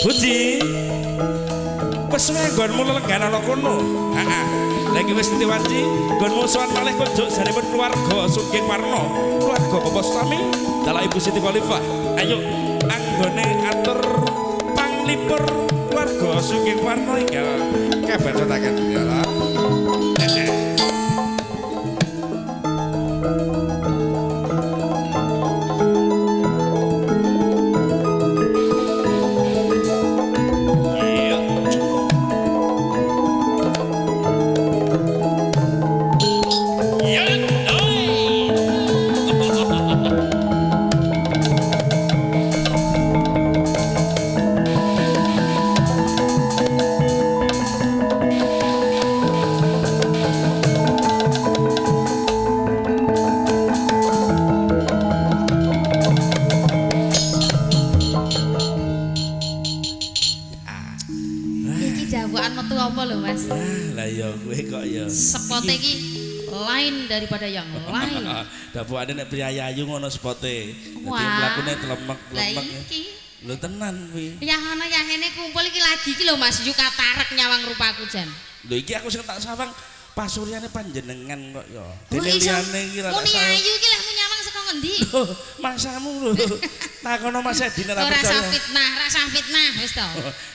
Budi. Wes wae nggonmu lelenggan ana kono. Heeh. Lah iki wis diwanci, nggonmu sowan malih konjuk jaripun keluarga Sugeng Warna. Keluarga Bapak Sami, dalah Ibu Siti Khalifah. Ayo anggone atur panglipur keluarga Sugeng Warna iki. Kabatotaken ya. Spote iki lain daripada yang lain. Dapukane nek priyayu ngono spote. Dadi mlakune tlemek-tlemek. Lho tenan kuwi. Ya ana ya kene kumpul iki lagi iki lho Mas Yu katarek nyawang rupaku jan. Lho iki aku sing tak sawang pasuryane panjenengan kok ya. Dene liyane iki ra. Muni ayu iki lek nyawang saka ngendi? Masamu lho. Takono Mas Edi nek ora rasa fitnah wis to.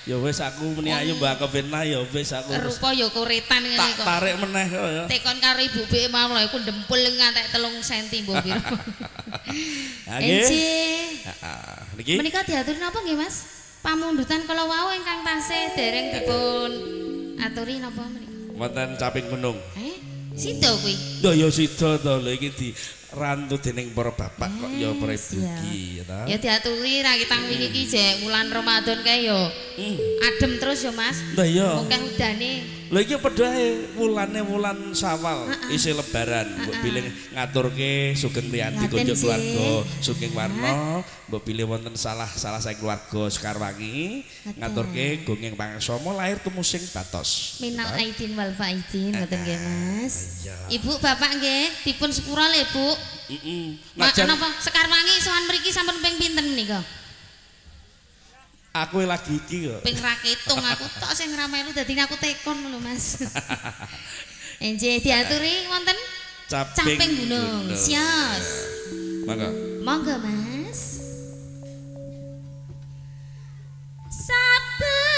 Ya wis aku muni ayu mbak fitnah ya wis aku. Rupa ya koretan ngene kok. Tak tarik meneh kok ya. Tekon karo ibu bek mau lho aku ndempul ngantek 3 cm mbok piro. Ha nggih. Heeh. Niki. Menika diaturi napa nggih Mas? Pamundutan kala wau ingkang tasih dereng dipun aturi napa menika? Wonten caping gunung. Sida kuwi. Ya sida to lho iki di rantu dening para bapak kok ya para ibu iki ya ta. Ya diaturi ra kitang wingi iki jek wulan Ramadan kae ya. Adem terus ya Mas. Lah iya. Akeh udane. Lha iki padha ae wulane wulan Syawal isih lebaran mbok pilih ngaturke Sugeng Priyanti konjuk keluarga Sugeng Warna mbok pilih wonten salah saya keluarga Sekarwangi ngaturke Gongeng Pangsama lahir tumusing Batos. Minal aidin wal faidin ngoten nggih Mas. Ibu bapak nggih dipun sepura lho Bu. Heeh. Napa Sekarwangi sowan mriki sampun ping pinten nika? Aku lagi iki kok. Ping ra ketung aku tok sing ra melu dadi aku tekon lho Mas. Enje diaturi wonten caping gunung. Siap. Monggo. Monggo Mas. Saben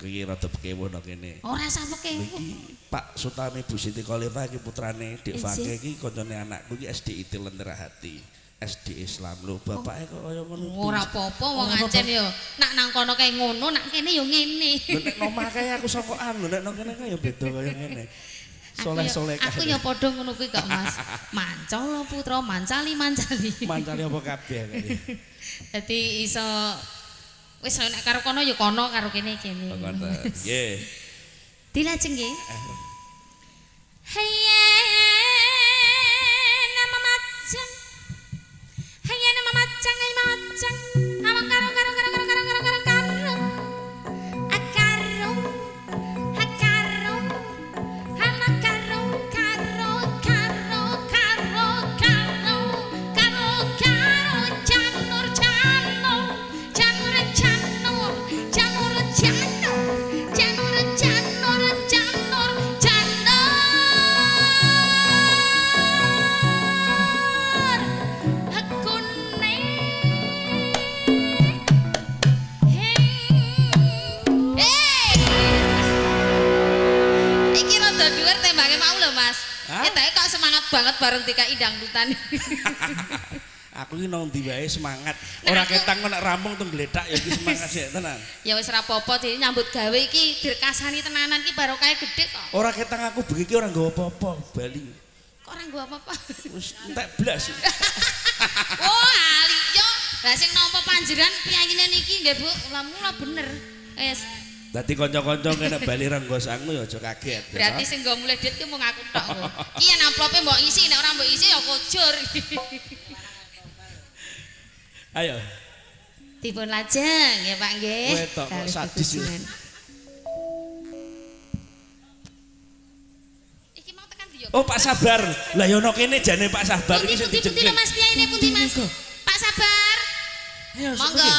bengi rada pekewo nang kene. Ora usah pekewo. Iki Pak Sutami Bu Siti Khalifah iki putrane Dik Fakih iki kancane anakku iki SD IT Lentera Hati. SD Islam lho, bapake kok kaya ngono. Ora apa-apa wong ancen ya. Nak nang kono kae ngono, nak kene ya ngene. Lho nek omah kae aku sokokan lho, nek nang kene kae ya beda kaya ngene. Soleh-soleh kae. Aku ya padha ngono kuwi kok Mas. Mancala putra mancali. Mancali apa kabeh kae. Dadi iso wis nek karo kono ya kono karo kene. Nggih. Dilajeng nggih. Hayya nama macang. Hayya nama macang, awang karo. Kok semangat banget bareng TKI dangdutan. Aku iki nang ndi wae semangat. Ora ketang nek rampung teng gledak ya iki semangat sik tenan. Ya wis ra apa-apa dhewe nyambut gawe iki dirkasani tenanan iki barokahe gedhe kok. Ora ketang aku bengi iki ora nggawa apa-apa Bali. Kok ora nggo apa-apa. Wis entek blas. Oh, ali yo. Lah sing nampa panjenengan piyayine niki nggih Bu, mula bener. Wis. Dadi kanca-kanca nek bali renggo sangu ya aja kaget. Berarti sing nggo mulih dit ki mung aku tok. Ki yen amplope mbok isi nek ora mbok isi ya kujur. Ayo. Dipun lajeng ya Pak nggih. Kowe tok kok sadis. Iki mau tekan ndi yo? Oh Pak Sabar. Lah ya ono kene jane Pak Sabar iki sing Pundi dijengking. Mas piyayine pundi Mas? Pak Sabar. Ayo Monggo.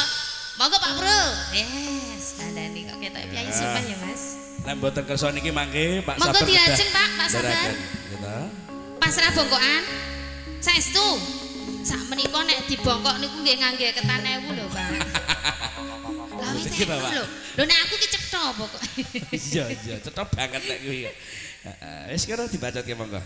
Monggo Pak Bro. Yes, kandhani kok ketok piyayi simpen ya Mas. Nek mboten kersa niki mangke Pak Sabar. Monggo diajeng Pak Sabar. Gitu. Pasrah bongkokan. Saestu. Sak menika nek dibongkok niku nggih ngangge ketan 1000 lho, Pak. Lah wis lho. Lho nek aku ki cetha pokoke. Iya, cetha banget nek kuwi. Heeh, wis kira dibacotke monggo.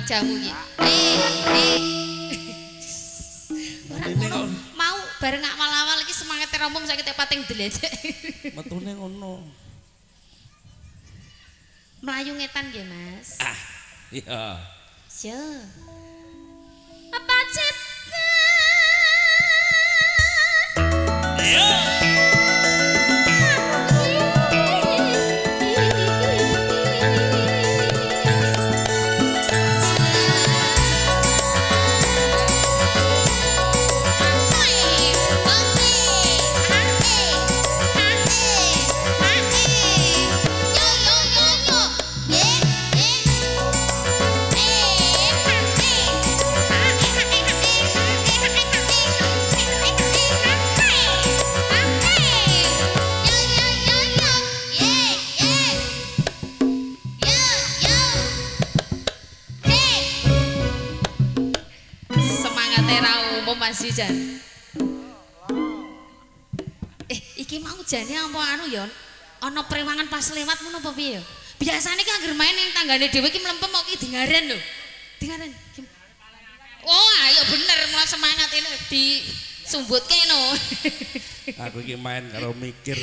Jamu iki. Mau bareng awal-awal iki semangate rombong saiki tek pating dledek. Metune ngono. Melayu ngetan nggih, Mas. Ah, iya. Yo. Apa cita? Yo. Mas Jan. Iki mau jane apa anu ya? Ana prewangan pas lewat ngono apa piye ya? Biasane ki anggere main ning tanggane dhewe ki mlempem kok ki dingaren lho. Dingaren. Oh, ayo bener mulai semangat ini disumbutke no. Aku iki main karo mikir.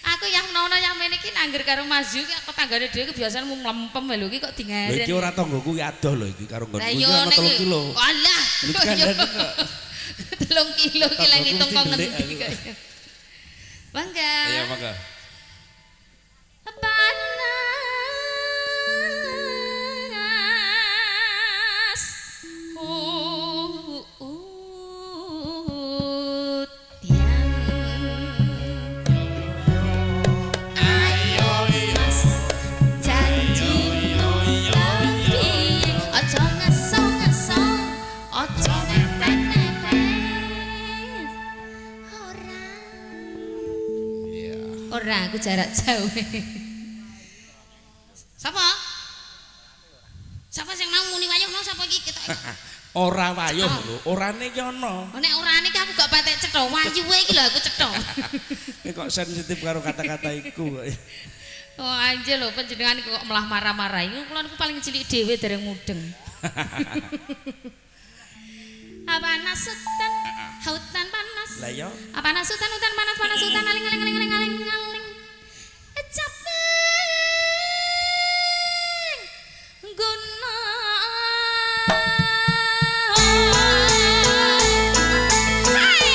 Aku yang nono yang main iki angger karo Mas Yu ki tanggane dhewe ki biasane mung mlempem lho ki kok dingaren. Lho iki ora tanggoku ki adoh lho iki karo nggonku iki ana 3 kilo. Alah. 3 kilo ki lek ngitung kok ngendi kok. Bangga. Iya, mangga. Panas. Ora aku jarak jauh. Sapa? Sapa sing mau muni wayuh mau sapa iki ketok? Ora wayuh lho, orane ki ana. Nek orane ki aku gak patek cetha, wayuhe iki lho aku cetha. Kok sensitif karo kata-kata iku kok. Oh anjir lho panjenengan kok malah marah-marah. Iku kula niku paling cilik dhewe dereng mudeng. Panas hutan, hutan panas. Lah ya. Panas hutan, hutan panas, panas hutan aling aling aling aling aling aling. Capek guna. Hey!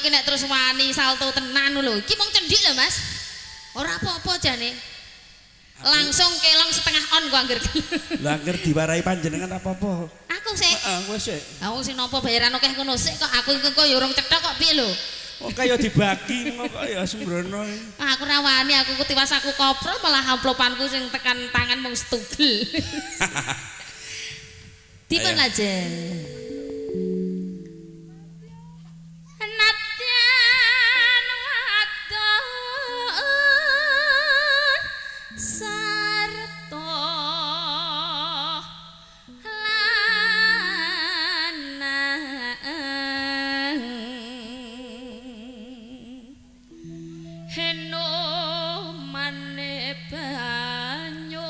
ki nek terus wani salto tenan lho. Iki mung cendik lho, Mas. Ora apa-apa jane. Langsung kelong setengah on kok angger. Lah angger diwarai panjenengan apa-apa? Aku sik. Heeh, wis sik. Aku sing napa bayaran akeh ngono sik kok aku iki kok ya urung cethok kok piye lho. Oh kaya dibagi kok ya sembrono. Aku ra wani aku ketiwas aku kopro malah amplopanku sing tekan tangan mung setugel. Dipun lajeng. Nadyan wadon sarta lanang heno mane banyu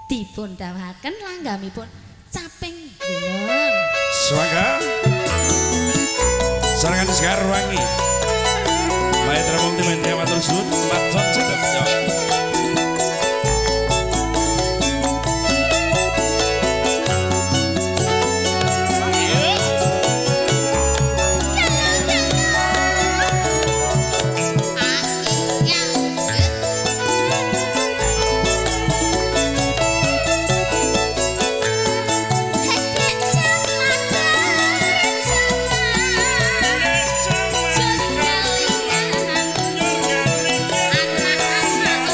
dipun dawaken langgamipun caping gunung Swaga Sarangan Sekar Wangi Maestro Multimedia matur suwun Matson sedep yo anak-anak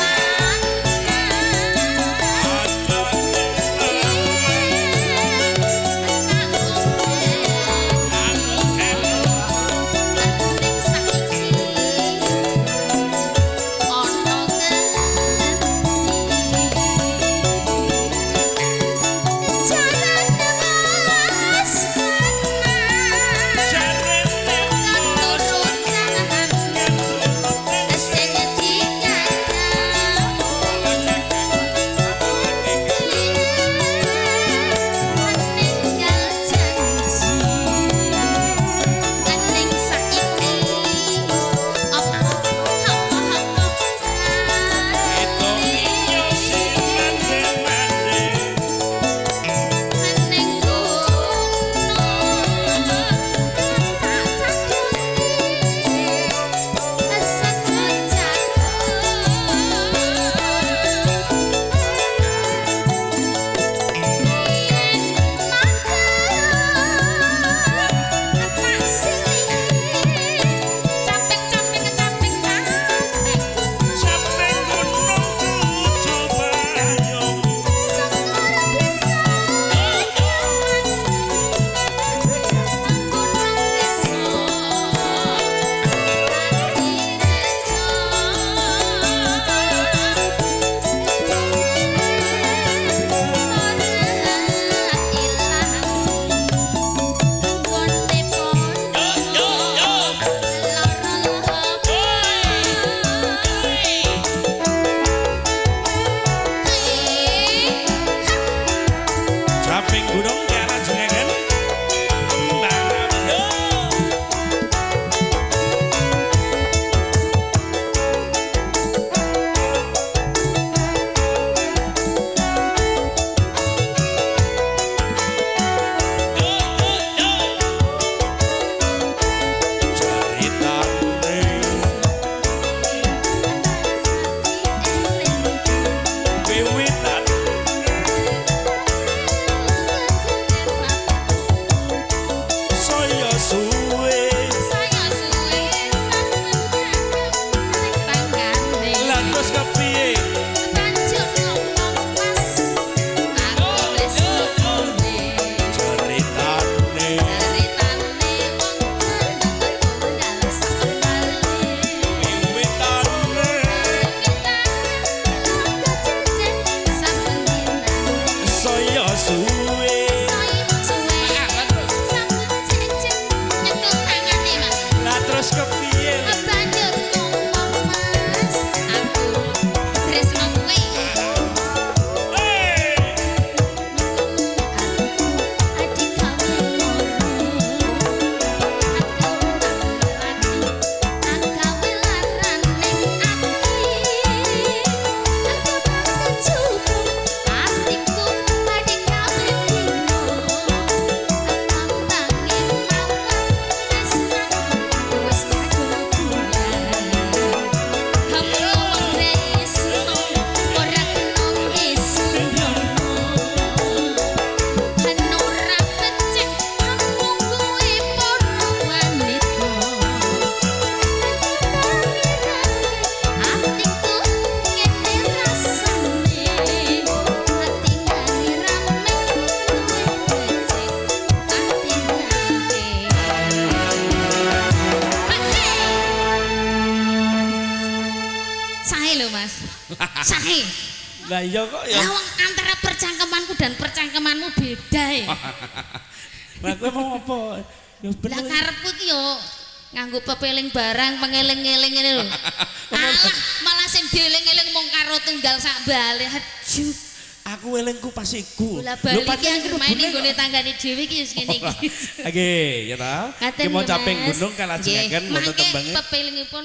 lho Mas. Sae. Lah iya kok ya. Lah antara percangkemanku dan percangkemanmu beda ya. Lah kowe mau apa? Ya Lah bener. karepku ki yo nganggo pepeling barang pengeling-eling ngene lho. Alah, malah sing dieling-eling mung karo tunggal sak bale. Aduh. Aku elingku pas iku. Bola bali ki anggere main ning gone tanggane dhewe ki wis ngene iki. Oke, ya ta. Ki mau caping gunung kalajengaken wonten tembange. Pepelingipun